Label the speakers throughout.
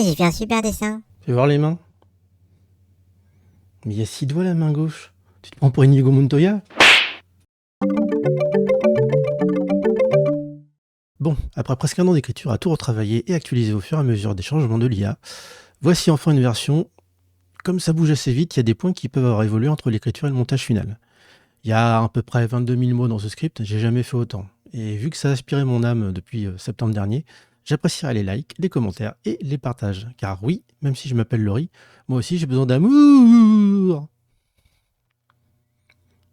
Speaker 1: J'ai fait un super dessin.
Speaker 2: Fais voir les mains. Mais il y a 6 doigts la main gauche. Tu te prends pour Inigo Montoya? Bon, après presque un an d'écriture à tout retravailler et actualiser au fur et à mesure des changements de l'IA, voici enfin une version. Comme ça bouge assez vite, il y a des points qui peuvent avoir évolué entre l'écriture et le montage final. Il y a à peu près 22 000 mots dans ce script, j'ai jamais fait autant. Et vu que ça a aspiré mon âme depuis septembre dernier, j'apprécierais les likes, les commentaires et les partages. Car oui, même si je m'appelle Laurie, moi aussi j'ai besoin d'amour.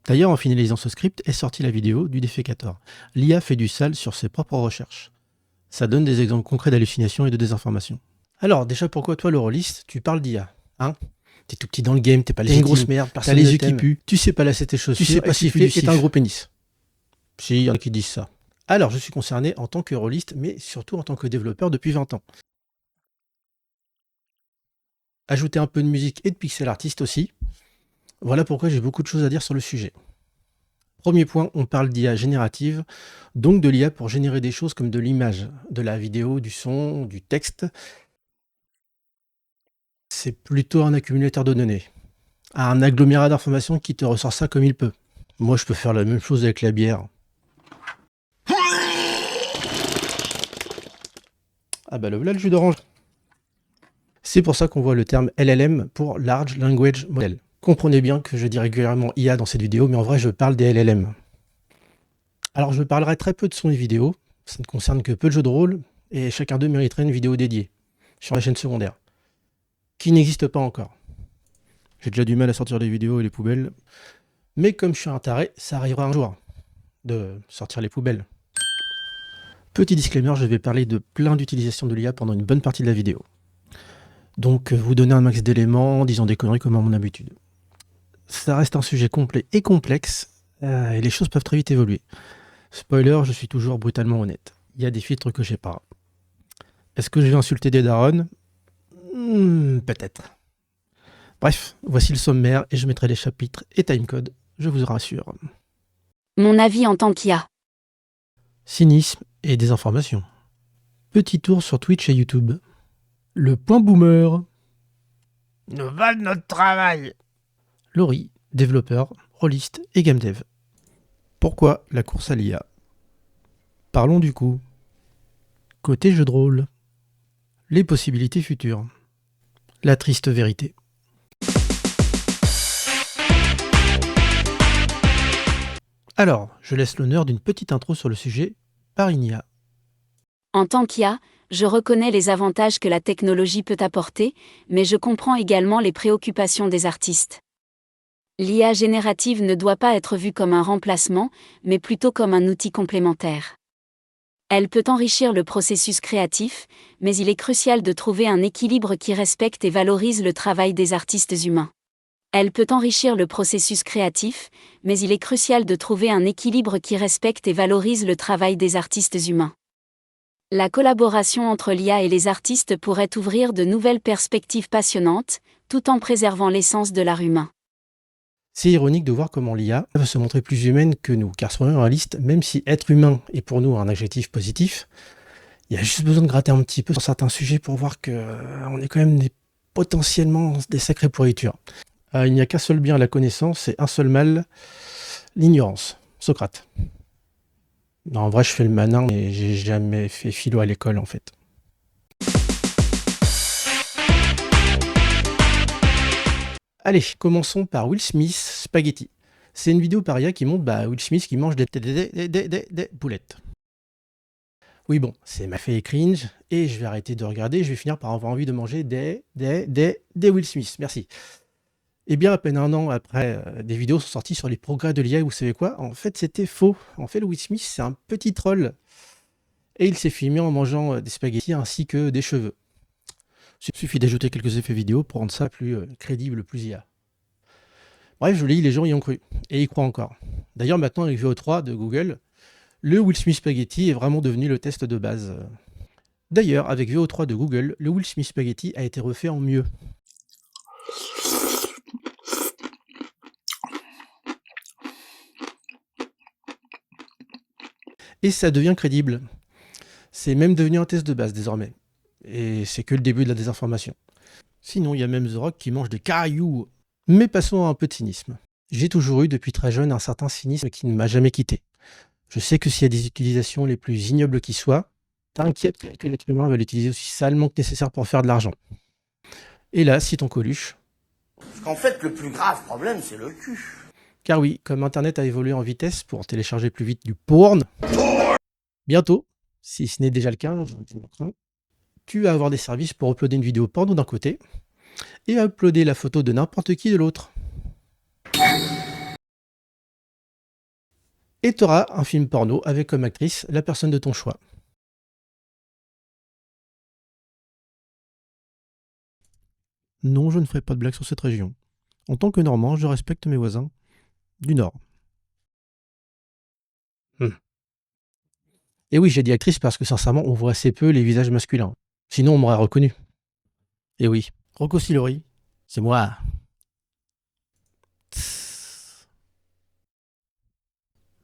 Speaker 2: D'ailleurs, en finalisant ce script, est sortie la vidéo du défécateur. L'IA fait du sale sur ses propres recherches. Ça donne des exemples concrets d'hallucinations et de désinformation. Alors, déjà, pourquoi toi, le rôliste, tu parles d'IA, hein? T'es tout petit dans le game, t'es pas légitime,
Speaker 3: T'es une grosse merde,
Speaker 2: t'as
Speaker 3: personne
Speaker 2: les
Speaker 3: ne
Speaker 2: yeux qui
Speaker 3: t'aime.
Speaker 2: puent, tu sais pas lasser tes chaussures,
Speaker 3: Tu sais pas siffler
Speaker 2: et t'as un gros pénis. Si, il y en a qui disent ça. Alors, je suis concerné en tant que rôliste, mais surtout en tant que développeur depuis 20 ans. Ajouter un peu de musique et de pixel artiste aussi. Voilà pourquoi j'ai beaucoup de choses à dire sur le sujet. Premier point, on parle d'IA générative, donc de l'IA pour générer des choses comme de l'image, de la vidéo, du son, du texte. C'est plutôt un accumulateur de données, un agglomérat d'informations qui te ressort ça comme il peut. Moi, je peux faire la même chose avec la bière. Ah bah le voilà le jus d'orange. C'est pour ça qu'on voit le terme LLM pour Large Language Model. Comprenez bien que je dis régulièrement IA dans cette vidéo, mais en vrai je parle des LLM. Alors je parlerai très peu de son et vidéo, ça ne concerne que peu de jeux de rôle, et chacun d'eux mériterait une vidéo dédiée, sur la chaîne secondaire, qui n'existe pas encore. J'ai déjà du mal à sortir les vidéos et les poubelles, mais comme je suis un taré, ça arrivera un jour, de sortir les poubelles. Petit disclaimer, je vais parler de plein d'utilisations de l'IA pendant une bonne partie de la vidéo. Donc vous donner un max d'éléments, disant des conneries comme à mon habitude. Ça reste un sujet complet et complexe, et les choses peuvent très vite évoluer. Spoiler, je suis toujours brutalement honnête. Il y a des filtres que j'ai pas. Est-ce que je vais insulter des darons? Peut-être. Bref, voici le sommaire et je mettrai les chapitres et timecode, je vous rassure.
Speaker 4: Mon avis en tant qu'IA.
Speaker 2: Cynisme et désinformation. Petit tour sur Twitch et YouTube. Le point boomer.
Speaker 3: Nous valent notre travail.
Speaker 2: Laurie, développeur, rôliste et game dev. Pourquoi la course à l'IA? Parlons du coup. Côté jeu de rôle. Les possibilités futures. La triste vérité. Alors, je laisse l'honneur d'une petite intro sur le sujet par une IA.
Speaker 4: En tant qu'IA, je reconnais les avantages que la technologie peut apporter, mais je comprends également les préoccupations des artistes. L'IA générative ne doit pas être vue comme un remplacement, mais plutôt comme un outil complémentaire. Elle peut enrichir le processus créatif, mais il est crucial de trouver un équilibre qui respecte et valorise le travail des artistes humains. Elle peut enrichir le processus créatif, mais il est crucial de trouver un équilibre qui respecte et valorise le travail des artistes humains. La collaboration entre l'IA et les artistes pourrait ouvrir de nouvelles perspectives passionnantes, tout en préservant l'essence de l'art humain.
Speaker 2: C'est ironique de voir comment l'IA va se montrer plus humaine que nous, car soyons réalistes, même si être humain est pour nous un adjectif positif, il y a juste besoin de gratter un petit peu sur certains sujets pour voir qu'on est quand même potentiellement des sacrées pourritures. Il n'y a qu'un seul bien, la connaissance, et un seul mal, l'ignorance. Socrate. Non, en vrai, je fais le malin, mais j'ai jamais fait philo à l'école, en fait. Allez, commençons par Will Smith Spaghetti. C'est une vidéo par IA qui montre Will Smith qui mange des boulettes. Oui bon, c'est ma fait cringe, et je vais arrêter de regarder, je vais finir par avoir envie de manger des Will Smith, merci. Et bien à peine un an après, des vidéos sont sorties sur les progrès de l'IA, et vous savez quoi? En fait c'était faux. En fait le Will Smith c'est un petit troll. Et il s'est filmé en mangeant des spaghettis ainsi que des cheveux. Il suffit d'ajouter quelques effets vidéo pour rendre ça plus crédible, plus IA. Bref, je lis, les gens y ont cru, et y croient encore. D'ailleurs maintenant avec VO3 de Google, le Will Smith Spaghetti est vraiment devenu le test de base. D'ailleurs, avec VO3 de Google, le Will Smith Spaghetti a été refait en mieux. Et ça devient crédible. C'est même devenu un test de base désormais. Et c'est que le début de la désinformation. Sinon, il y a même The Rock qui mange des cailloux. Mais passons à un peu de cynisme. J'ai toujours eu depuis très jeune un certain cynisme qui ne m'a jamais quitté. Je sais que s'il y a des utilisations les plus ignobles qui soient, t'inquiète que l'être humain va l'utiliser aussi salement que nécessaire pour faire de l'argent. Et là, si ton Coluche.
Speaker 1: Parce qu'en fait, le plus grave problème, c'est le cul.
Speaker 2: Car oui, comme Internet a évolué en vitesse pour télécharger plus vite du porn, bientôt, si ce n'est déjà le cas, tu vas avoir des services pour uploader une vidéo porno d'un côté et uploader la photo de n'importe qui de l'autre. Et tu auras un film porno avec comme actrice la personne de ton choix. Non, je ne ferai pas de blague sur cette région. En tant que Normand, je respecte mes voisins du Nord. Et oui, j'ai dit actrice parce que sincèrement, on voit assez peu les visages masculins. Sinon, on m'aurait reconnu. Et oui, Rocco Siffredi, c'est moi.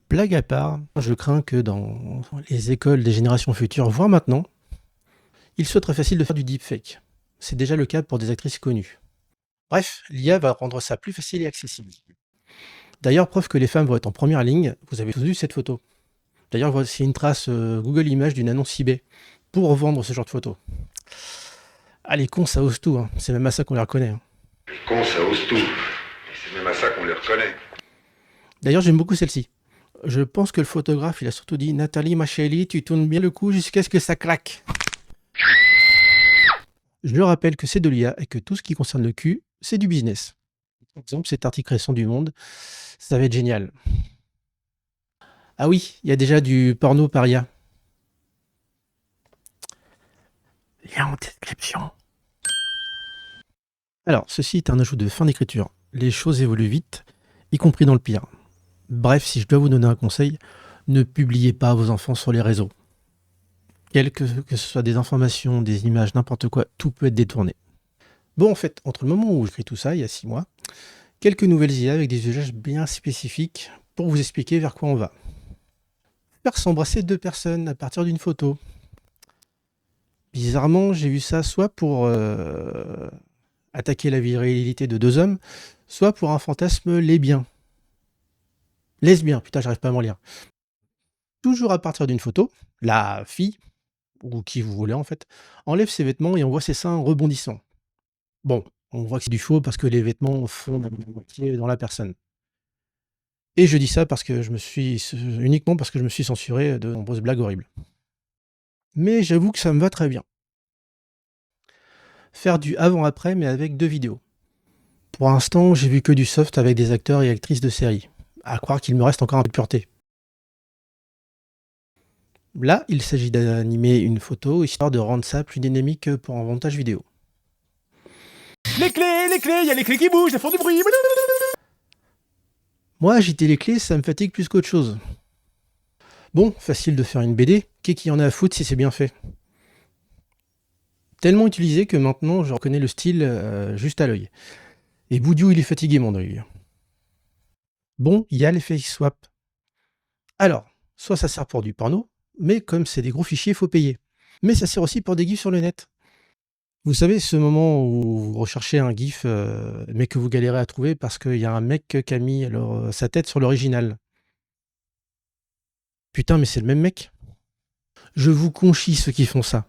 Speaker 2: Blague à part, je crains que dans les écoles des générations futures, voire maintenant, il soit très facile de faire du deepfake. C'est déjà le cas pour des actrices connues. Bref, l'IA va rendre ça plus facile et accessible. D'ailleurs, preuve que les femmes vont être en première ligne, vous avez tous vu cette photo. D'ailleurs, voici une trace Google Images d'une annonce eBay pour vendre ce genre de photos. Ah, les cons, ça ose tout, hein. C'est même à ça qu'on les reconnaît. Hein.
Speaker 5: Les cons, ça ose tout. Et c'est même à ça qu'on les reconnaît.
Speaker 2: D'ailleurs, j'aime beaucoup celle-ci. Je pense que le photographe, il a surtout dit « Nathalie, ma chérie, tu tournes bien le cou jusqu'à ce que ça claque. » Je le rappelle que c'est de l'IA et que tout ce qui concerne le cul, c'est du business. Par exemple, cet article récent du Monde, ça va être génial. Ah oui, il y a déjà du porno par IA. Lien en description. Alors, ceci est un ajout de fin d'écriture. Les choses évoluent vite, y compris dans le pire. Bref, si je dois vous donner un conseil, ne publiez pas vos enfants sur les réseaux. Que ce soit des informations, des images, n'importe quoi, tout peut être détourné. Bon, en fait, entre le moment où j'écris tout ça, il y a 6 mois, quelques nouvelles IA avec des usages bien spécifiques pour vous expliquer vers quoi on va. Faire s'embrasser 2 personnes à partir d'une photo. Bizarrement, j'ai vu ça soit pour attaquer la virilité de 2 hommes, soit pour un fantasme lesbien. Lesbien, putain, j'arrive pas à m'en lire. Toujours à partir d'une photo, la fille, ou qui vous voulez en fait, enlève ses vêtements et on voit ses seins rebondissants. Bon, on voit que c'est du faux parce que les vêtements fondent à moitié dans la personne. Et je dis ça parce que uniquement parce que je me suis censuré de nombreuses blagues horribles. Mais j'avoue que ça me va très bien. Faire du avant-après mais avec 2 vidéos. Pour l'instant, j'ai vu que du soft avec des acteurs et actrices de série. À croire qu'il me reste encore un peu de pureté. Là, il s'agit d'animer une photo, histoire de rendre ça plus dynamique pour un montage vidéo.
Speaker 3: Les clés, il y a les clés qui bougent, elles font du bruit.
Speaker 2: Moi, agiter les clés, ça me fatigue plus qu'autre chose. Bon, facile de faire une BD, qui en a à foutre si c'est bien fait. Tellement utilisé que maintenant, je reconnais le style juste à l'œil. Et Boudiou, il est fatigué, mon œil. Bon, il y a les face swap. Alors, soit ça sert pour du porno, mais comme c'est des gros fichiers, il faut payer. Mais ça sert aussi pour des gifs sur le net. Vous savez, ce moment où vous recherchez un gif, mais que vous galérez à trouver parce qu'il y a un mec qui a mis sa tête sur l'original. Putain, mais c'est le même mec. Je vous conchie ceux qui font ça.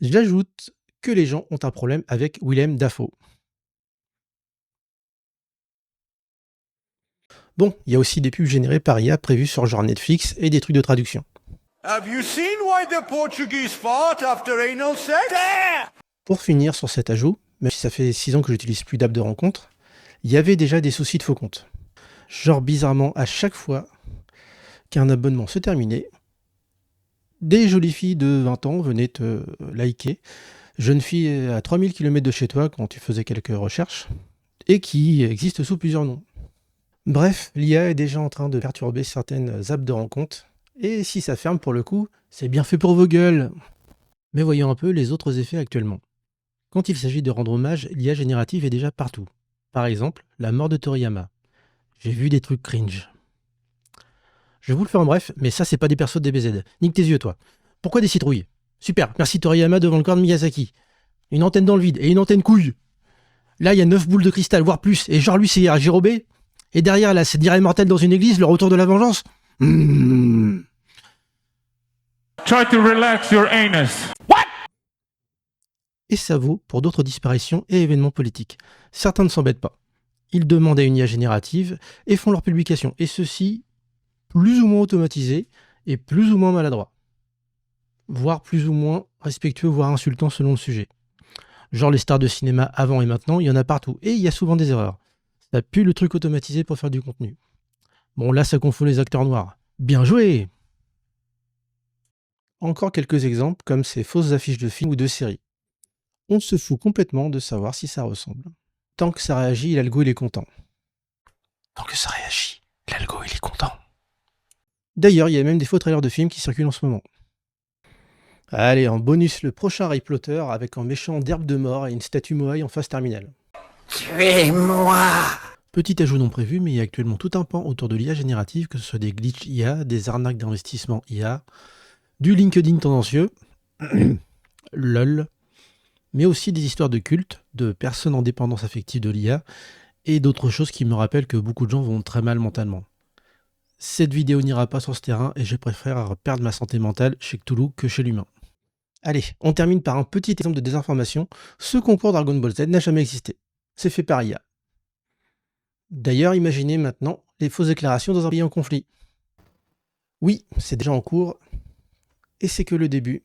Speaker 2: J'ajoute que les gens ont un problème avec Willem Dafoe. Bon, il y a aussi des pubs générées par IA prévues sur genre Netflix et des trucs de traduction.
Speaker 6: Have you seen why the Portuguese fart after anal sex?
Speaker 2: Pour finir sur cet ajout, même si ça fait 6 ans que j'utilise plus d'app de rencontre, il y avait déjà des soucis de faux comptes. Genre bizarrement, à chaque fois qu'un abonnement se terminait, des jolies filles de 20 ans venaient te liker, jeune fille à 3000 km de chez toi quand tu faisais quelques recherches, et qui existent sous plusieurs noms. Bref, l'IA est déjà en train de perturber certaines apps de rencontre, et si ça ferme pour le coup, c'est bien fait pour vos gueules. Mais voyons un peu les autres effets actuellement. Quand il s'agit de rendre hommage, l'IA générative est déjà partout. Par exemple, la mort de Toriyama. J'ai vu des trucs cringe. Je vais vous le faire en bref, mais ça c'est pas des persos de DBZ. Nique tes yeux toi. Pourquoi des citrouilles? Super, merci Toriyama devant le corps de Miyazaki. Une antenne dans le vide et une antenne couille. Là, il y a 9 boules de cristal, voire plus. Et genre, lui, c'est Jirobé. Et derrière, là, c'est Dire Immortel dans une église, le retour de la vengeance.
Speaker 3: Try to relax your anus.
Speaker 2: Et ça vaut pour d'autres disparitions et événements politiques. Certains ne s'embêtent pas. Ils demandent à une IA générative et font leur publication. Et ceci, plus ou moins automatisé et plus ou moins maladroit. Voire plus ou moins respectueux, voire insultant selon le sujet. Genre les stars de cinéma avant et maintenant, il y en a partout. Et il y a souvent des erreurs. Ça pue le truc automatisé pour faire du contenu. Bon, là, ça confond les acteurs noirs. Bien joué! Encore quelques exemples, comme ces fausses affiches de films ou de séries. On se fout complètement de savoir si ça ressemble. Tant que ça réagit, l'algo il est content. Tant que ça réagit, l'algo il est content. D'ailleurs, il y a même des faux trailers de films qui circulent en ce moment. Allez, en bonus, le prochain Harry Potter avec un méchant d'herbe de mort et une statue Moai en phase terminale.
Speaker 1: Tuez-moi!
Speaker 2: Petit ajout non prévu, mais il y a actuellement tout un pan autour de l'IA générative, que ce soit des glitches IA, des arnaques d'investissement IA, du LinkedIn tendancieux, LOL, mais aussi des histoires de culte, de personnes en dépendance affective de l'IA, et d'autres choses qui me rappellent que beaucoup de gens vont très mal mentalement. Cette vidéo n'ira pas sur ce terrain et je préfère perdre ma santé mentale chez Cthulhu que chez l'humain. Allez, on termine par un petit exemple de désinformation. Ce concours Dragon Ball Z n'a jamais existé. C'est fait par IA. D'ailleurs, imaginez maintenant les fausses déclarations dans un pays en conflit. Oui, c'est déjà en cours, et c'est que le début.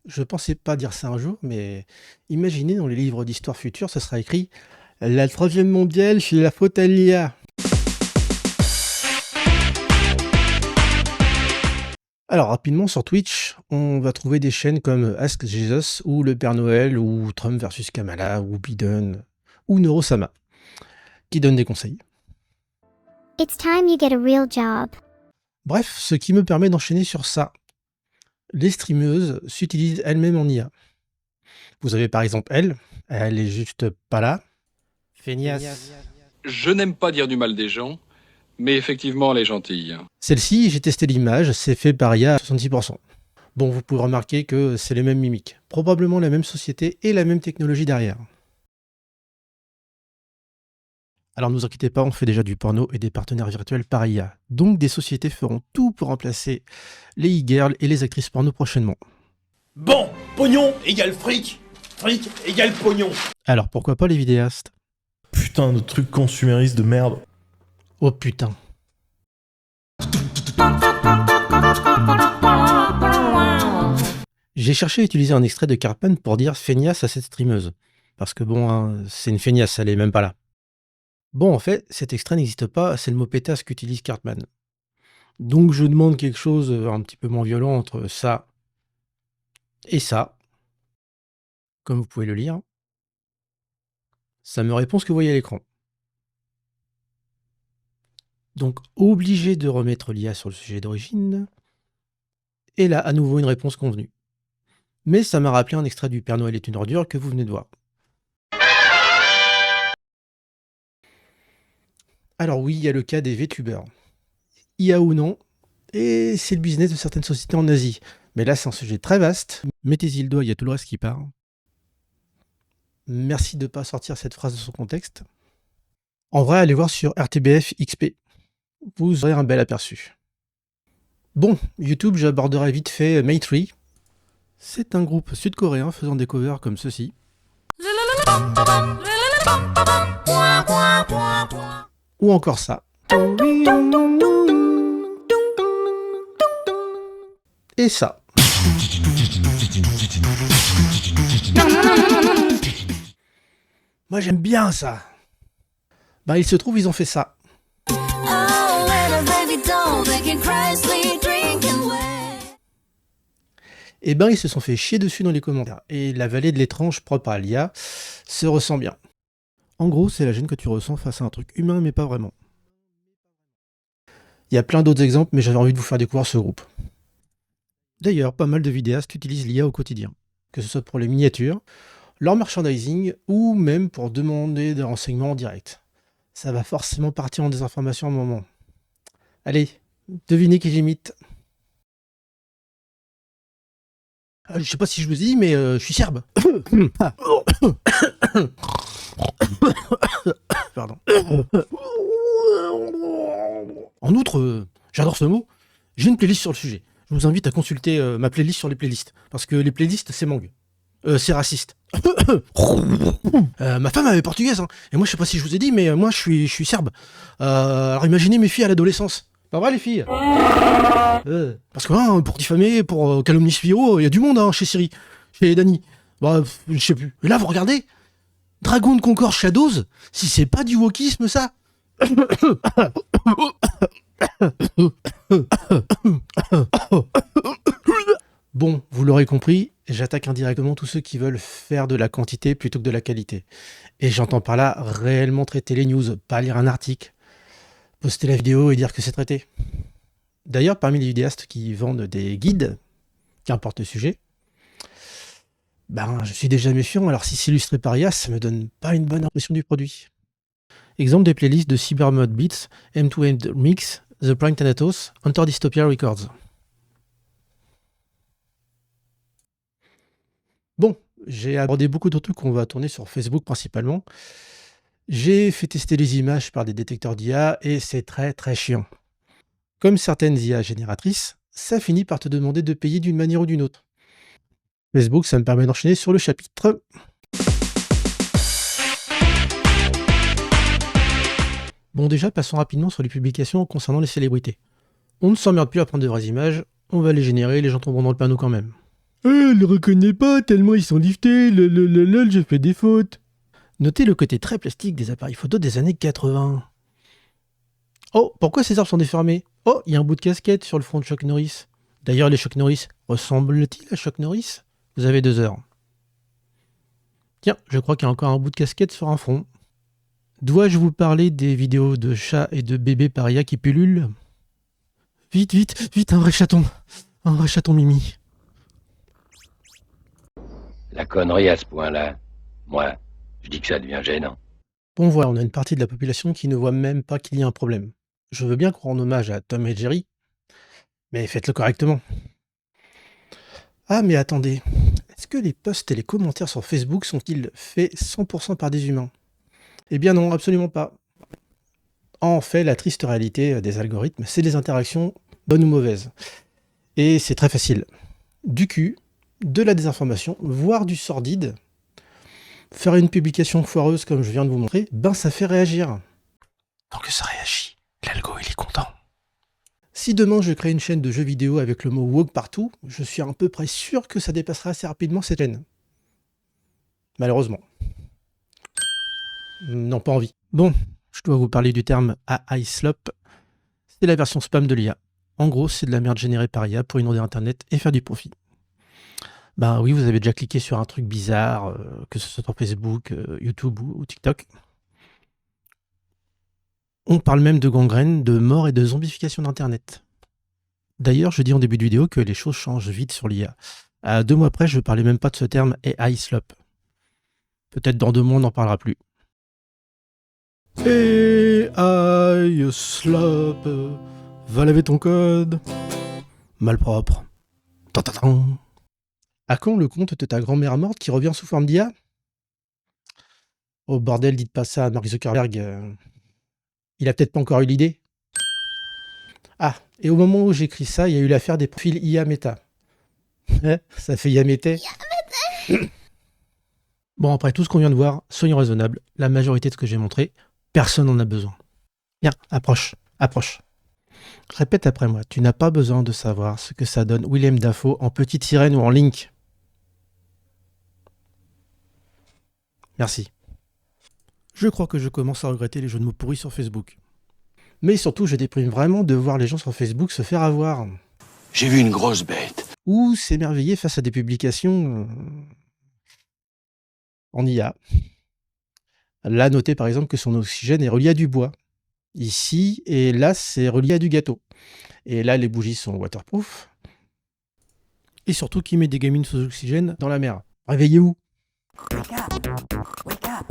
Speaker 2: Je pensais pas dire ça un jour, mais imaginez dans les livres d'histoire future, ça sera écrit « La troisième mondiale, c'est la faute à l'IA ». Alors rapidement sur Twitch, on va trouver des chaînes comme Ask Jesus ou le Père Noël ou Trump versus Kamala ou Biden ou Neurosama qui donnent des conseils.
Speaker 7: It's time you get a real job.
Speaker 2: Bref, ce qui me permet d'enchaîner sur ça. Les streameuses s'utilisent elles-mêmes en IA. Vous avez par exemple elle est juste pas là. Feignasse.
Speaker 8: Je n'aime pas dire du mal des gens, mais effectivement, elle est gentille.
Speaker 2: Celle-ci, j'ai testé l'image, c'est fait par IA à 70%. Bon, vous pouvez remarquer que c'est les mêmes mimiques. Probablement la même société et la même technologie derrière. Alors ne vous inquiétez pas, on fait déjà du porno et des partenaires virtuels par IA. Donc des sociétés feront tout pour remplacer les e-girls et les actrices porno prochainement.
Speaker 9: Bon, pognon égale fric, fric égale pognon.
Speaker 2: Alors pourquoi pas les vidéastes?
Speaker 10: Putain de truc consumériste de merde.
Speaker 2: Oh putain. J'ai cherché à utiliser un extrait de Cartman pour dire feignasse à cette streameuse. Parce que bon, hein, c'est une feignasse, elle est même pas là. Bon, en fait, cet extrait n'existe pas, c'est le mot pétasse qu'utilise Cartman. Donc je demande quelque chose un petit peu moins violent entre ça et ça. Comme vous pouvez le lire. Ça me répond ce que vous voyez à l'écran. Donc obligé de remettre l'IA sur le sujet d'origine. Et là, à nouveau, une réponse convenue. Mais ça m'a rappelé un extrait du Père Noël est une ordure que vous venez de voir. Alors oui, il y a le cas des VTubers. IA ou non, et c'est le business de certaines sociétés en Asie. Mais là, c'est un sujet très vaste. Mettez-y le doigt, il y a tout le reste qui part. Merci de ne pas sortir cette phrase de son contexte. En vrai, allez voir sur RTBF XP. Vous aurez un bel aperçu. Bon, YouTube, j'aborderai vite fait Maytree. C'est un groupe sud-coréen faisant des covers comme ceci. Ou encore ça. Et ça. Moi j'aime bien ça. Bah il se trouve ils ont fait ça. Et ben ils se sont fait chier dessus dans les commentaires. Et la vallée de l'étrange propre à l'IA se ressent bien. En gros, c'est la gêne que tu ressens face à un truc humain, mais pas vraiment. Il y a plein d'autres exemples, mais j'avais envie de vous faire découvrir ce groupe. D'ailleurs, pas mal de vidéastes utilisent l'IA au quotidien, que ce soit pour les miniatures, leur merchandising, ou même pour demander des renseignements en direct. Ça va forcément partir en désinformation à un moment. Allez, devinez qui j'imite. Je sais pas si je vous ai dit, mais je suis serbe. Pardon. En outre, j'adore ce mot, j'ai une playlist sur le sujet. Je vous invite à consulter ma playlist sur les playlists. Parce que les playlists, c'est mangue. C'est raciste. Ma femme elle est portugaise, hein. Et moi je sais pas si je vous ai dit, mais moi je suis serbe. Alors imaginez mes filles à l'adolescence. Pas vrai les filles? Parce que hein, pour diffamer, pour calomnier Spiro, il y a du monde hein, chez Siri, chez Dany. Bah, je sais plus. Et là vous regardez, Dragon de Concorde Shadows, si c'est pas du wokisme ça. Bon, vous l'aurez compris, j'attaque indirectement tous ceux qui veulent faire de la quantité plutôt que de la qualité. Et j'entends par là réellement traiter les news, pas lire un article, poster la vidéo et dire que c'est traité. D'ailleurs, parmi les vidéastes qui vendent des guides, qu'importe le sujet, je suis déjà méfiant, alors si c'est illustré par IA, ça me donne pas une bonne impression du produit. Exemple des playlists de Cybermod Beats, M2M Mix, The Prime Thanatos, Enter Dystopia Records. Bon, j'ai abordé beaucoup de trucs qu'on va tourner sur Facebook principalement. J'ai fait tester les images par des détecteurs d'IA et c'est très très chiant. Comme certaines IA génératrices, ça finit par te demander de payer d'une manière ou d'une autre. Facebook, ça me permet d'enchaîner sur le chapitre. Bon déjà, passons rapidement sur les publications concernant les célébrités. On ne s'emmerde plus à prendre de vraies images, on va les générer, les gens tomberont dans le panneau quand même. Elle le reconnaît pas tellement ils sont liftés, lol, j'ai fait des fautes. Notez le côté très plastique des appareils photo des années 80. Oh, pourquoi ces arbres sont déformés? Oh, il y a un bout de casquette sur le front de Chuck Norris. D'ailleurs, les Chuck Norris ressemblent-ils à Chuck Norris? Vous avez 2 heures. Tiens, je crois qu'il y a encore un bout de casquette sur un front. Dois-je vous parler des vidéos de chats et de bébés par IA qui pullulent? Vite, vite, vite, un vrai chaton Mimi.
Speaker 11: La connerie à ce point-là, moi, je dis que ça devient gênant.
Speaker 2: Bon voilà, on a une partie de la population qui ne voit même pas qu'il y a un problème. Je veux bien qu'on rende hommage à Tom et Jerry, mais faites-le correctement. Ah mais attendez, est-ce que les posts et les commentaires sur Facebook sont-ils faits 100% par des humains? Eh bien non, absolument pas. En fait, la triste réalité des algorithmes, c'est des interactions bonnes ou mauvaises. Et c'est très facile. Du cul, de la désinformation, voire du sordide. Faire une publication foireuse comme je viens de vous montrer, ça fait réagir. Tant que ça réagit, l'algo il est content. Si demain je crée une chaîne de jeux vidéo avec le mot woke partout, je suis à peu près sûr que ça dépassera assez rapidement cette chaîne. Malheureusement. Non, pas envie. Bon, je dois vous parler du terme AI slop. C'est la version spam de l'IA. En gros, c'est de la merde générée par IA pour inonder Internet et faire du profit. Oui, vous avez déjà cliqué sur un truc bizarre, que ce soit sur Facebook, YouTube ou TikTok. On parle même de gangrène, de mort et de zombification d'Internet. D'ailleurs, je dis en début de vidéo que les choses changent vite sur l'IA. 2 mois après, je ne parlais même pas de ce terme AI slop. Peut-être dans 2 mois, on n'en parlera plus. AI slop, va laver ton code. Malpropre. Tantatan. À quand le conte de ta grand-mère morte qui revient sous forme d'IA? Oh bordel, dites pas ça à Mark Zuckerberg. Il a peut-être pas encore eu l'idée. Ah, et au moment où j'écris ça, il y a eu l'affaire des profils IA Meta. Ça fait IA Meta. Bon, après tout ce qu'on vient de voir, soyons raisonnables. La majorité de ce que j'ai montré, personne n'en a besoin. Viens, approche. Répète après moi, tu n'as pas besoin de savoir ce que ça donne Willem Dafoe en petite sirène ou en Link. Merci. Je crois que je commence à regretter les jeux de mots pourris sur Facebook. Mais surtout, je déprime vraiment de voir les gens sur Facebook se faire avoir.
Speaker 11: J'ai vu une grosse bête.
Speaker 2: Ou s'émerveiller face à des publications en IA. Là, notez par exemple que son oxygène est relié à du bois. Ici, et là, c'est relié à du gâteau. Et là, les bougies sont waterproof. Et surtout, qui met des gamines sous oxygène dans la mer. Réveillez-vous.
Speaker 1: Wake up! Wake up!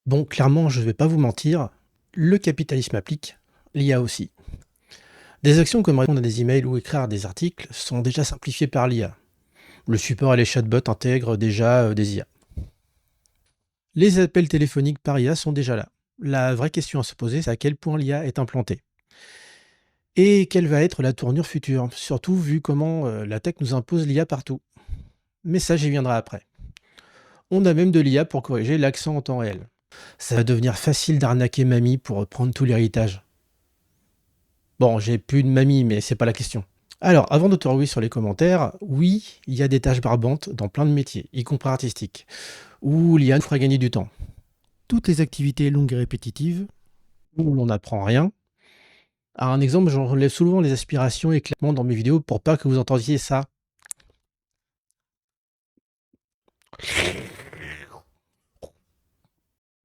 Speaker 2: Bon, clairement, je vais pas vous mentir, le capitalisme applique, l'IA aussi. Des actions comme répondre à des emails ou écrire des articles sont déjà simplifiées par l'IA. Le support et les chatbots intègrent déjà des IA. Les appels téléphoniques par IA sont déjà là. La vraie question à se poser, c'est à quel point l'IA est implantée. Et quelle va être la tournure future, surtout vu comment la tech nous impose l'IA partout. Mais ça, j'y viendrai après. On a même de l'IA pour corriger l'accent en temps réel. Ça va devenir facile d'arnaquer mamie pour prendre tout l'héritage. Bon, j'ai plus de mamie, mais c'est pas la question. Alors, avant de te ruer sur les commentaires, oui, il y a des tâches barbantes dans plein de métiers, y compris artistiques, où l'IA nous fera gagner du temps. Toutes les activités longues et répétitives, où l'on n'apprend rien. Alors, un exemple, j'enlève souvent les aspirations et claquements dans mes vidéos pour pas que vous entendiez ça.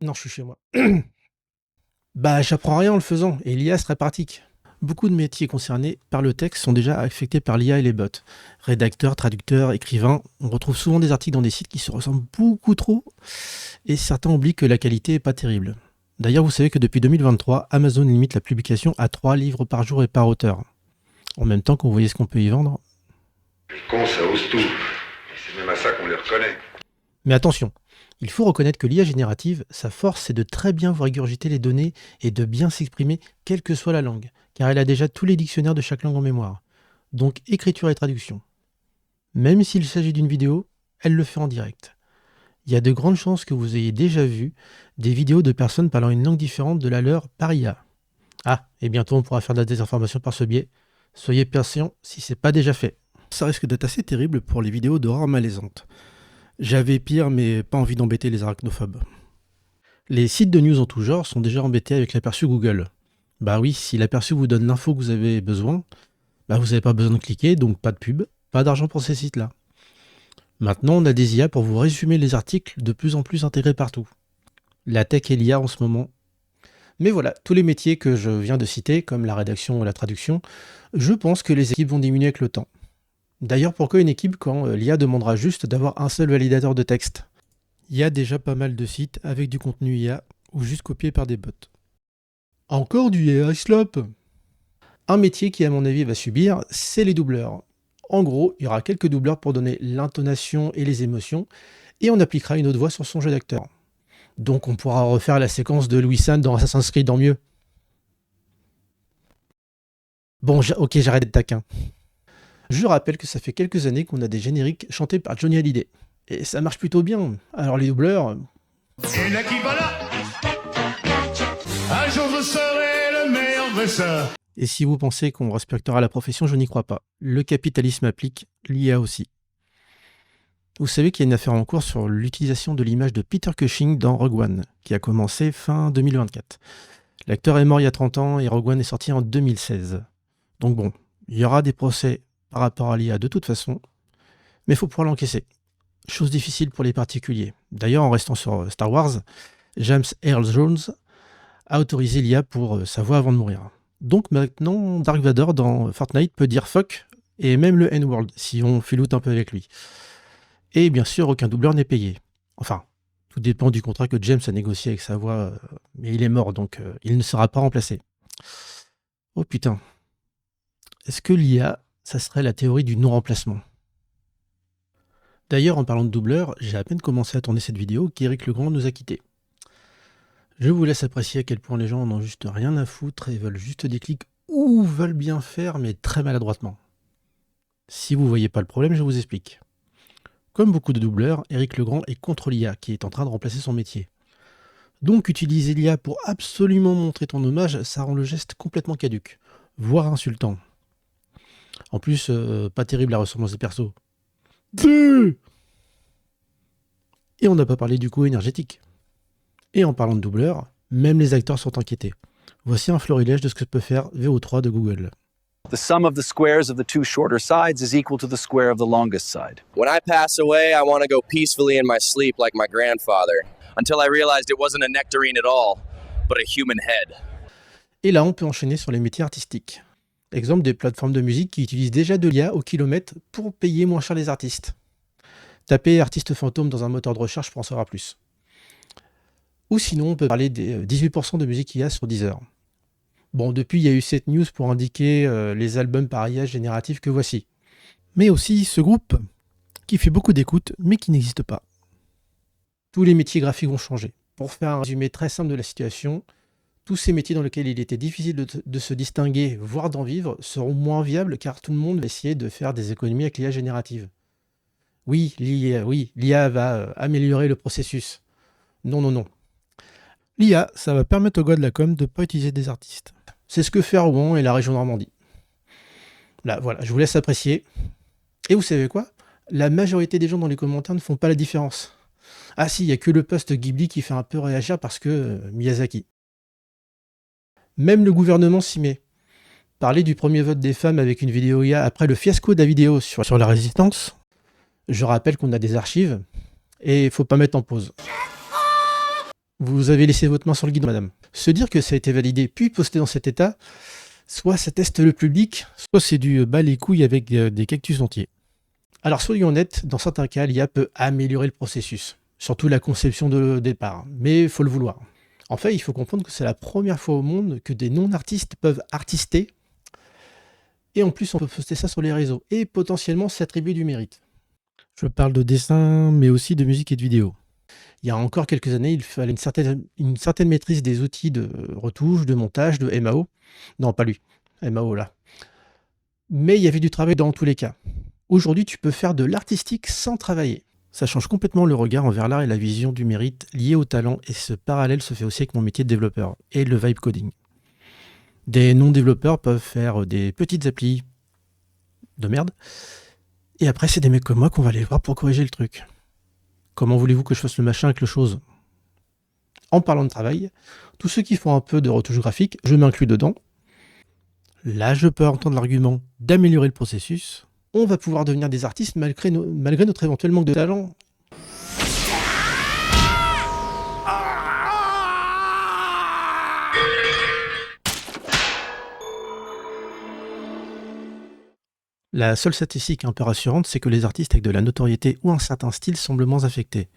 Speaker 2: Non, je suis chez moi. Bah, j'apprends rien en le faisant, et l'IA serait pratique. Beaucoup de métiers concernés par le texte sont déjà affectés par l'IA et les bots. Rédacteurs, traducteurs, écrivains, on retrouve souvent des articles dans des sites qui se ressemblent beaucoup trop, et certains oublient que la qualité n'est pas terrible. D'ailleurs, vous savez que depuis 2023, Amazon limite la publication à 3 livres par jour et par auteur. En même temps, quand vous voyez ce qu'on peut y vendre...
Speaker 5: Les cons, ça ose tout. Et c'est même à ça qu'on les reconnaît.
Speaker 2: Mais attention, il faut reconnaître que l'IA générative, sa force, c'est de très bien vous régurgiter les données et de bien s'exprimer, quelle que soit la langue, car elle a déjà tous les dictionnaires de chaque langue en mémoire. Donc écriture et traduction. Même s'il s'agit d'une vidéo, elle le fait en direct. Il y a de grandes chances que vous ayez déjà vu des vidéos de personnes parlant une langue différente de la leur par IA. Ah, et bientôt on pourra faire de la désinformation par ce biais. Soyez patient si c'est pas déjà fait. Ça risque d'être assez terrible pour les vidéos d'horreur malaisantes. J'avais pire, mais pas envie d'embêter les arachnophobes. Les sites de news en tout genre sont déjà embêtés avec l'aperçu Google. Bah oui, si l'aperçu vous donne l'info que vous avez besoin, bah vous n'avez pas besoin de cliquer, donc pas de pub, pas d'argent pour ces sites-là. Maintenant, on a des IA pour vous résumer les articles de plus en plus intégrés partout. La tech et l'IA en ce moment. Mais voilà, tous les métiers que je viens de citer, comme la rédaction ou la traduction, je pense que les équipes vont diminuer avec le temps. D'ailleurs, pourquoi une équipe quand l'IA demandera juste d'avoir un seul validateur de texte? Il y a déjà pas mal de sites avec du contenu IA ou juste copié par des bots. Encore du AI slop. Un métier qui, à mon avis, va subir, c'est les doubleurs. En gros, il y aura quelques doubleurs pour donner l'intonation et les émotions, et on appliquera une autre voix sur son jeu d'acteur. Donc on pourra refaire la séquence de Louis San dans Assassin's Creed en mieux. Bon, ok, j'arrête d'être taquin. Je rappelle que ça fait quelques années qu'on a des génériques chantés par Johnny Hallyday. Et ça marche plutôt bien. Alors les doubleurs...
Speaker 6: Une équipe là. Un jour je serai le meilleur dresseur.
Speaker 2: Et si vous pensez qu'on respectera la profession, je n'y crois pas. Le capitalisme applique, l'IA aussi. Vous savez qu'il y a une affaire en cours sur l'utilisation de l'image de Peter Cushing dans Rogue One, qui a commencé fin 2024. L'acteur est mort il y a 30 ans et Rogue One est sorti en 2016. Donc bon, il y aura des procès par rapport à l'IA de toute façon, mais il faut pouvoir l'encaisser. Chose difficile pour les particuliers. D'ailleurs, en restant sur Star Wars, James Earl Jones a autorisé l'IA pour sa voix avant de mourir. Donc maintenant, Dark Vador dans Fortnite peut dire fuck, et même le N-word, si on filoute un peu avec lui. Et bien sûr, aucun doubleur n'est payé. Enfin, tout dépend du contrat que James a négocié avec sa voix, mais il est mort, donc il ne sera pas remplacé. Oh putain. Est-ce que l'IA, ça serait la théorie du non-remplacement? D'ailleurs, en parlant de doubleur, j'ai à peine commencé à tourner cette vidéo qu'Éric Legrand nous a quittés. Je vous laisse apprécier à quel point les gens n'ont juste rien à foutre et veulent juste des clics ou veulent bien faire, mais très maladroitement. Si vous voyez pas le problème, je vous explique. Comme beaucoup de doubleurs, Éric Legrand est contre l'IA, qui est en train de remplacer son métier. Donc utiliser l'IA pour absolument montrer ton hommage, ça rend le geste complètement caduque, voire insultant. En plus, pas terrible la ressemblance des persos. Et on n'a pas parlé du coût énergétique. Et en parlant de doubleur, même les acteurs sont inquiétés. Voici un florilège de ce que peut faire VO3 de Google.
Speaker 12: The sum of the squares of the two shorter sides is equal to the square of the longest side. When I pass away, I want to go peacefully in my sleep like my grandfather, until I realized it wasn't a nectarine at all, but a human head.
Speaker 2: Et là, on peut enchaîner sur les métiers artistiques. Exemple des plateformes de musique qui utilisent déjà de l'IA au kilomètre pour payer moins cher les artistes. Tapez artiste fantôme dans un moteur de recherche pour en savoir plus. Ou sinon, on peut parler des 18% de musique IA sur Deezer. Bon, depuis, il y a eu cette news pour indiquer les albums par IA génératifs que voici. Mais aussi ce groupe qui fait beaucoup d'écoute, mais qui n'existe pas. Tous les métiers graphiques vont changer. Pour faire un résumé très simple de la situation, tous ces métiers dans lesquels il était difficile de se distinguer, voire d'en vivre, seront moins viables car tout le monde va essayer de faire des économies avec l'IA générative. Oui, l'IA va améliorer le processus. Non. L'IA, ça va permettre aux gars de la com de ne pas utiliser des artistes. C'est ce que fait Rouen et la région Normandie. Là, voilà, je vous laisse apprécier. Et vous savez quoi? La majorité des gens dans les commentaires ne font pas la différence. Ah si, il n'y a que le post Ghibli qui fait un peu réagir parce que Miyazaki. Même le gouvernement s'y met. Parler du premier vote des femmes avec une vidéo IA après le fiasco de la vidéo sur la résistance, je rappelle qu'on a des archives et il faut pas mettre en pause. Vous avez laissé votre main sur le guidon, madame. Se dire que ça a été validé puis posté dans cet état, soit ça teste le public, soit c'est du bas les couilles avec des cactus entiers. Alors soyons honnêtes, dans certains cas, l'IA peut améliorer le processus, surtout la conception de départ, mais il faut le vouloir. En fait, il faut comprendre que c'est la première fois au monde que des non-artistes peuvent artister, et en plus on peut poster ça sur les réseaux, et potentiellement s'attribuer du mérite. Je parle de dessin, mais aussi de musique et de vidéo. Il y a encore quelques années, il fallait une certaine maîtrise des outils de retouche, de montage, de MAO. Non, pas lui, MAO là. Mais il y avait du travail dans tous les cas. Aujourd'hui, tu peux faire de l'artistique sans travailler. Ça change complètement le regard envers l'art et la vision du mérite lié au talent, et ce parallèle se fait aussi avec mon métier de développeur et le vibe coding. Des non-développeurs peuvent faire des petites applis de merde, et après c'est des mecs comme moi qu'on va aller voir pour corriger le truc. Comment voulez-vous que je fasse le machin avec le chose? En parlant de travail, tous ceux qui font un peu de retouche graphique, je m'inclus dedans. Là, je peux entendre l'argument d'améliorer le processus. On va pouvoir devenir des artistes malgré notre éventuel manque de talent. La seule statistique un peu rassurante, c'est que les artistes avec de la notoriété ou un certain style semblent moins affectés.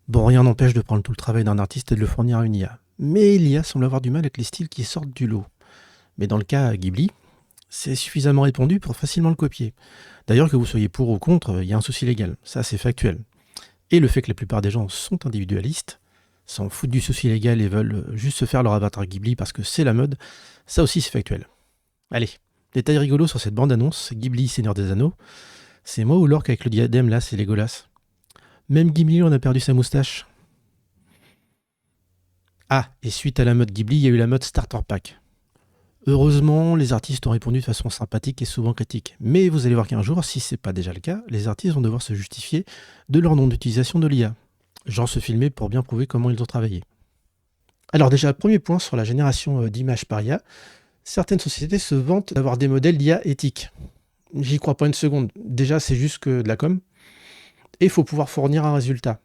Speaker 2: Bon, rien n'empêche de prendre tout le travail d'un artiste et de le fournir à une IA. Mais l'IA semble avoir du mal avec les styles qui sortent du lot. Mais dans le cas Ghibli, c'est suffisamment répandu pour facilement le copier. D'ailleurs, que vous soyez pour ou contre, il y a un souci légal. Ça, c'est factuel. Et le fait que la plupart des gens sont individualistes, s'en foutent du souci légal et veulent juste se faire leur avatar Ghibli parce que c'est la mode, ça aussi c'est factuel. Allez, détail rigolo sur cette bande-annonce, Ghibli, Seigneur des Anneaux, c'est moi ou l'orque avec le diadème là, c'est Legolas. Même Ghibli en a perdu sa moustache. Ah, et suite à la mode Ghibli, il y a eu la mode Starter Pack. Heureusement, les artistes ont répondu de façon sympathique et souvent critique. Mais vous allez voir qu'un jour, si c'est pas déjà le cas, les artistes vont devoir se justifier de leur nom d'utilisation de l'IA. Genre se filmer pour bien prouver comment ils ont travaillé. Alors déjà, premier point sur la génération d'images par IA, certaines sociétés se vantent d'avoir des modèles d'IA éthiques. J'y crois pas une seconde. Déjà, c'est juste que de la com. Et il faut pouvoir fournir un résultat.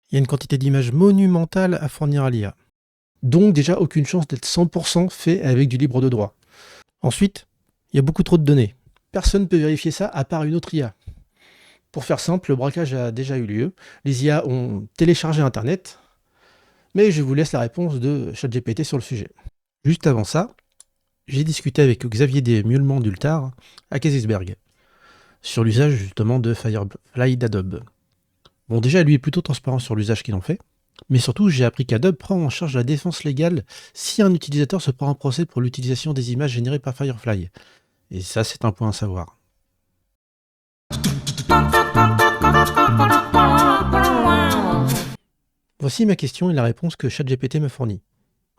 Speaker 2: Il y a une quantité d'images monumentale à fournir à l'IA. Donc déjà, aucune chance d'être 100% fait avec du libre de droit. Ensuite, il y a beaucoup trop de données. Personne ne peut vérifier ça à part une autre IA. Pour faire simple, le braquage a déjà eu lieu. Les IA ont téléchargé Internet. Mais je vous laisse la réponse de ChatGPT sur le sujet. Juste avant ça, j'ai discuté avec Xavier Desmieulements d'Ultar à Kaysersberg sur l'usage justement de Firefly d'Adobe. Bon, déjà, lui est plutôt transparent sur l'usage qu'il en fait. Mais surtout, j'ai appris qu'Adobe prend en charge la défense légale si un utilisateur se prend en procès pour l'utilisation des images générées par Firefly. Et ça, c'est un point à savoir. Voici ma question et la réponse que ChatGPT me fournit.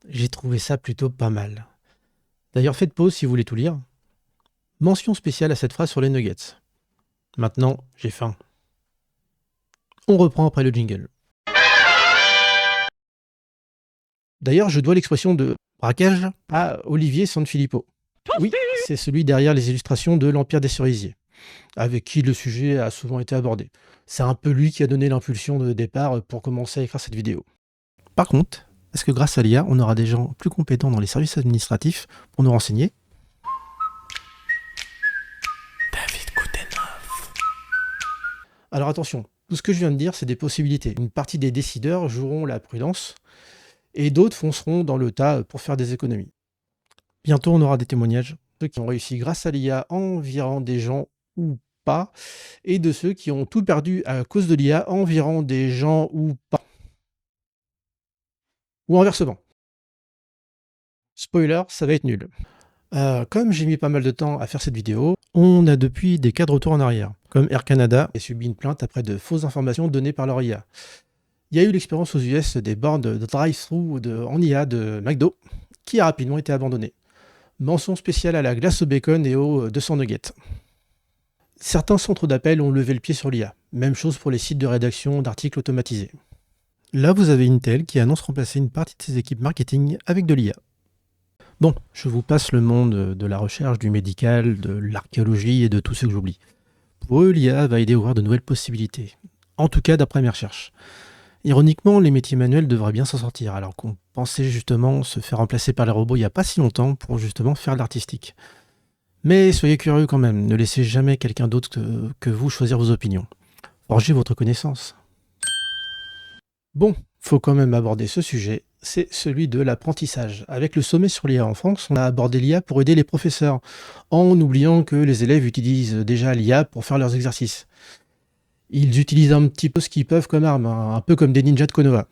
Speaker 2: J'ai trouvé ça plutôt pas mal. D'ailleurs, faites pause si vous voulez tout lire. Mention spéciale à cette phrase sur les nuggets. Maintenant, j'ai faim. On reprend après le jingle. D'ailleurs, je dois l'expression de braquage à Olivier Sanfilippo. Oui, c'est celui derrière les illustrations de l'Empire des Cerisiers, avec qui le sujet a souvent été abordé. C'est un peu lui qui a donné l'impulsion de départ pour commencer à écrire cette vidéo. Par contre, est-ce que grâce à l'IA, on aura des gens plus compétents dans les services administratifs pour nous renseigner? David Koutenov. Alors attention, tout ce que je viens de dire, c'est des possibilités. Une partie des décideurs joueront la prudence, et d'autres fonceront dans le tas pour faire des économies. Bientôt, on aura des témoignages, ceux qui ont réussi grâce à l'IA en virant des gens ou pas, et de ceux qui ont tout perdu à cause de l'IA en virant des gens ou pas. Ou inversement. Spoiler, ça va être nul. Comme j'ai mis pas mal de temps à faire cette vidéo, on a depuis des cas de retour en arrière, comme Air Canada a subi une plainte après de fausses informations données par leur IA. Il y a eu l'expérience aux US des bornes de drive-thru en IA de McDo, qui a rapidement été abandonnée. Mention spéciale à la glace au bacon et aux 200 nuggets. Certains centres d'appel ont levé le pied sur l'IA. Même chose pour les sites de rédaction d'articles automatisés. Là, vous avez Intel qui annonce remplacer une partie de ses équipes marketing avec de l'IA. Bon, je vous passe le monde de la recherche, du médical, de l'archéologie et de tout ce que j'oublie. Pour eux, l'IA va aider à ouvrir de nouvelles possibilités. En tout cas, d'après mes recherches. Ironiquement, les métiers manuels devraient bien s'en sortir, alors qu'on pensait justement se faire remplacer par les robots il n'y a pas si longtemps pour justement faire de l'artistique. Mais soyez curieux quand même, ne laissez jamais quelqu'un d'autre que vous choisir vos opinions. Forgez votre connaissance. Bon, faut quand même aborder ce sujet, c'est celui de l'apprentissage. Avec le sommet sur l'IA en France, on a abordé l'IA pour aider les professeurs, en oubliant que les élèves utilisent déjà l'IA pour faire leurs exercices. Ils utilisent un petit peu ce qu'ils peuvent comme arme, hein, un peu comme des ninjas de Konoha.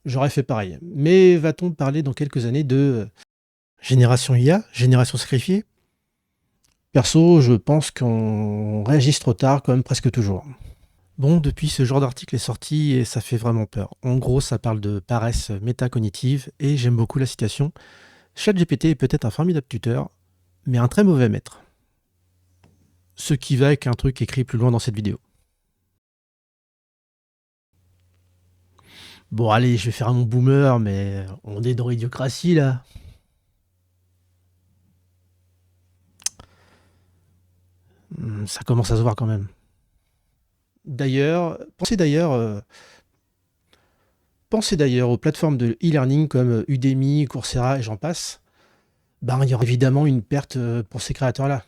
Speaker 2: J'aurais fait pareil. Mais va-t-on parler dans quelques années de génération IA, génération sacrifiée? Perso, je pense qu'on réagisse trop tard, comme presque toujours. Bon, depuis ce genre d'article est sorti et ça fait vraiment peur. En gros, ça parle de paresse métacognitive et j'aime beaucoup la citation. ChatGPT est peut-être un formidable tuteur, mais un très mauvais maître. Ce qui va avec un truc écrit plus loin dans cette vidéo. Bon, allez, je vais faire mon boomer, mais on est dans l'idiocratie, là. Ça commence à se voir quand même. D'ailleurs, pensez d'ailleurs aux plateformes de e-learning comme Udemy, Coursera et j'en passe. Ben, il y aura évidemment une perte pour ces créateurs-là.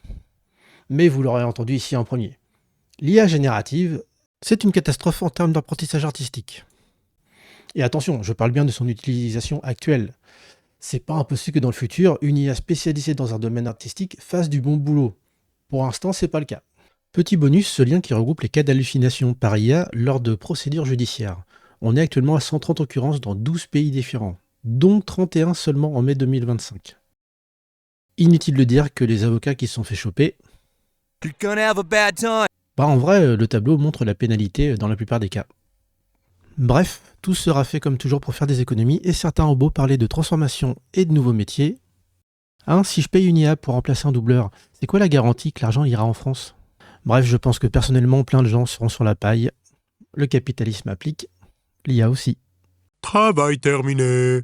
Speaker 2: Mais vous l'aurez entendu ici en premier. L'IA générative, c'est une catastrophe en termes d'apprentissage artistique. Et attention, je parle bien de son utilisation actuelle. C'est pas impossible que dans le futur, une IA spécialisée dans un domaine artistique fasse du bon boulot. Pour l'instant, c'est pas le cas. Petit bonus, ce lien qui regroupe les cas d'hallucination par IA lors de procédures judiciaires. On est actuellement à 130 occurrences dans 12 pays différents, dont 31 seulement en mai 2025. Inutile de dire que les avocats qui se sont fait choper... en vrai, le tableau montre la pénalité dans la plupart des cas. Bref, tout sera fait comme toujours pour faire des économies et certains robots parlaient de transformation et de nouveaux métiers. Hein, si je paye une IA pour remplacer un doubleur, c'est quoi la garantie que l'argent ira en France? Bref, je pense que personnellement, plein de gens seront sur la paille. Le capitalisme applique, l'IA aussi.
Speaker 3: Travail terminé.